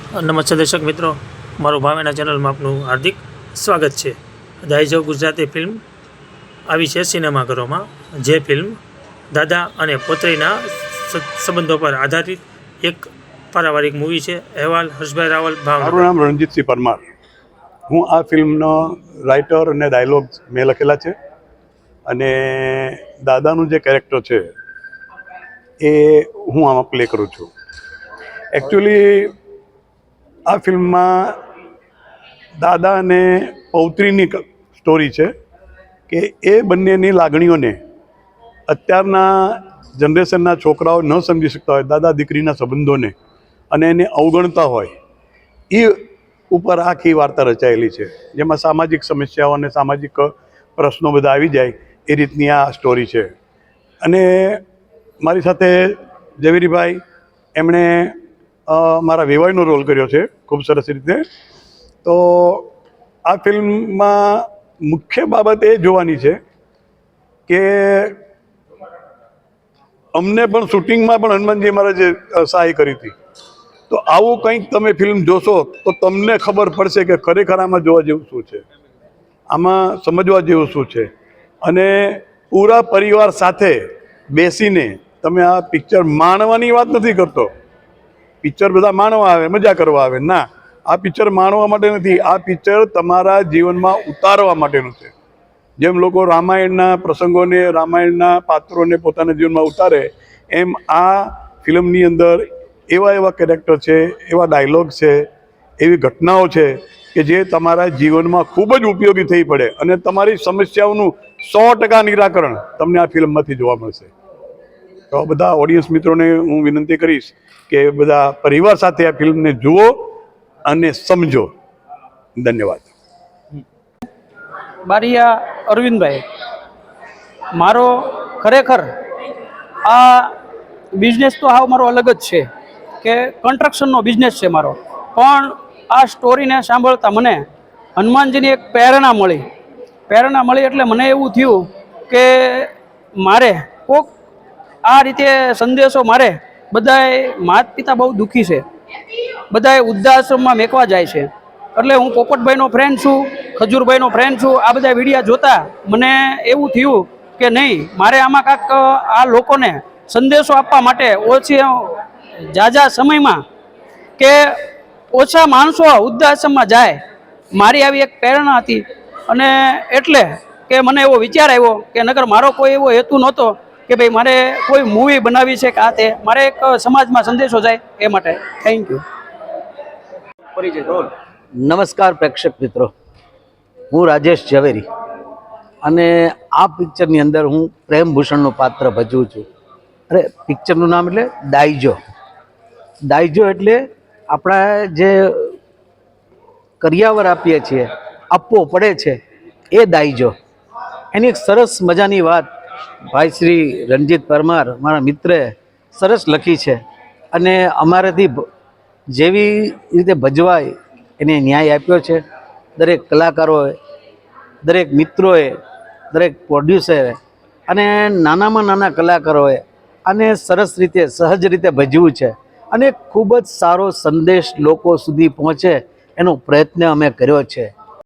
નમસ્તે દર્શક મિત્રો, મારું ભાવેના ચેનલમાં આપનું હાર્દિક સ્વાગત છે. દાઈજો ગુજરાતી ફિલ્મ આવી છે સિનેમાઘરોમાં. જે ફિલ્મ દાદા અને પોતરીના સંબંધો પર આધારિત એક પારિવારિક મૂવી છે. અહેવાલ હર્ષભાઈ રાવલ, ભાવનગર. મારું નામ રણજીતસિંહ પરમાર. હું આ ફિલ્મનો રાઇટર અને ડાયલોગ મેં લખેલા છે અને દાદાનું જે કેરેક્ટર છે એ હું આમાં પ્લે કરું છું. એકચ્યુઅલી આ ફિલ્મમાં દાદા અને પૌત્રીની સ્ટોરી છે કે એ બંનેની લાગણીઓને અત્યારના જનરેશનના છોકરાઓ ન સમજી શકતા હોય, દાદા દીકરીના સંબંધોને, અને એને અવગણતા હોય, એ ઉપર આખી વાર્તા રચાયેલી છે, જેમાં સામાજિક સમસ્યાઓ અને સામાજિક પ્રશ્નો બધા આવી જાય એ રીતની આ સ્ટોરી છે. અને મારી સાથે ઝવેરીભાઈ, એમણે મારા વેવાઈનો રોલ કર્યો છે ખૂબ સરસ રીતે. તો આ ફિલ્મમાં મુખ્ય બાબત એ જોવાની છે કે અમને પણ શૂટિંગમાં પણ હનુમાનજી મહારાજે સહાય કરી હતી. તો આવું કંઈક તમે ફિલ્મ જોશો તો તમને ખબર પડશે કે ખરેખર આમાં જોવા જેવું શું છે, આમાં સમજવા જેવું શું છે. અને પૂરા પરિવાર સાથે બેસીને તમે આ પિક્ચર માણવાની વાત નથી કરતો. પિક્ચર બધા માણવા આવે, મજા કરવા આવે, ના, આ પિક્ચર માણવા માટે નથી. આ પિક્ચર તમારા જીવનમાં ઉતારવા માટેનું છે. જેમ લોકો રામાયણના પ્રસંગોને, રામાયણના પાત્રોને પોતાના જીવનમાં ઉતારે, એમ આ ફિલ્મની અંદર એવા કેરેક્ટર છે, એવા ડાયલોગ છે, એવી ઘટનાઓ છે કે જે તમારા જીવનમાં ખૂબ જ ઉપયોગી થઈ પડે અને તમારી સમસ્યાઓનું 100% નિરાકરણ તમને આ ફિલ્મમાંથી જોવા મળશે. તો બધા ઓડિયન્સ મિત્રોને હું વિનંતી કરીશ કે બધા પરિવાર સાથે આ ફિલ્મને જુઓ અને સમજો. ધન્યવાદ. બારિયા અરવિંદભાઈ, મારો ખરેખર આ બિઝનેસ તો હાવ મારો અલગ જ છે કે કન્સ્ટ્રક્શનનો બિઝનેસ છે મારો. પણ આ સ્ટોરીને સાંભળતા મને હનુમાનજીની એક પ્રેરણા મળી એટલે મને એવું થયું કે મારે કોક આ રીતે સંદેશો, મારે બધાએ માતા પિતા બહુ દુઃખી છે, બધાએ વૃદ્ધાશ્રમમાં મેકવા જાય છે, એટલે હું પોપટભાઈનો ફ્રેન્ડ છું, ખજૂરભાઈનો ફ્રેન્ડ છું. આ બધા વિડીયા જોતા મને એવું થયું કે નહીં, મારે આમાં કાંઈક આ લોકોને સંદેશો આપવા માટે ઝાઝા સમયમાં કે ઓછા માણસો વૃદ્ધાશ્રમમાં જાય, મારી આવી એક પ્રેરણા હતી. અને એટલે કે મને એવો વિચાર આવ્યો કે નકર મારો કોઈ એવો હેતુ નહોતો કે ભાઈ મારે કોઈ મૂવી બનાવી છે કે આ તે, મારે એક સમાજમાં સંદેશો જાય એ માટે. Thank you. નમસ્કાર પ્રેક્ષક મિત્રો, હું રાજેશ ઝવેરી અને આ પિક્ચરની અંદર હું પ્રેમભૂષણનું પાત્ર ભજવું છું. અરે, પિક્ચરનું નામ એટલે દાઈજો. દાઈજો એટલે આપણા જે કરિયાવર આપીએ છીએ, આપવો પડે છે, એ દાઈજો. એની એક સરસ મજાની વાત ભાઈ શ્રી રણજીત પરમાર, મારા મિત્રે સરસ લખી છે અને અમારાથી જેવી રીતે ભજવાય એને ન્યાય આપ્યો છે. દરેક કલાકારોએ, દરેક મિત્રોએ, દરેક પ્રોડ્યુસરે અને નાનામાં નાના કલાકારોએ આને સરસ રીતે, સહજ રીતે ભજવું છે અને ખૂબ જ સારો સંદેશ લોકો સુધી પહોંચે એનો પ્રયત્ન અમે કર્યો છે.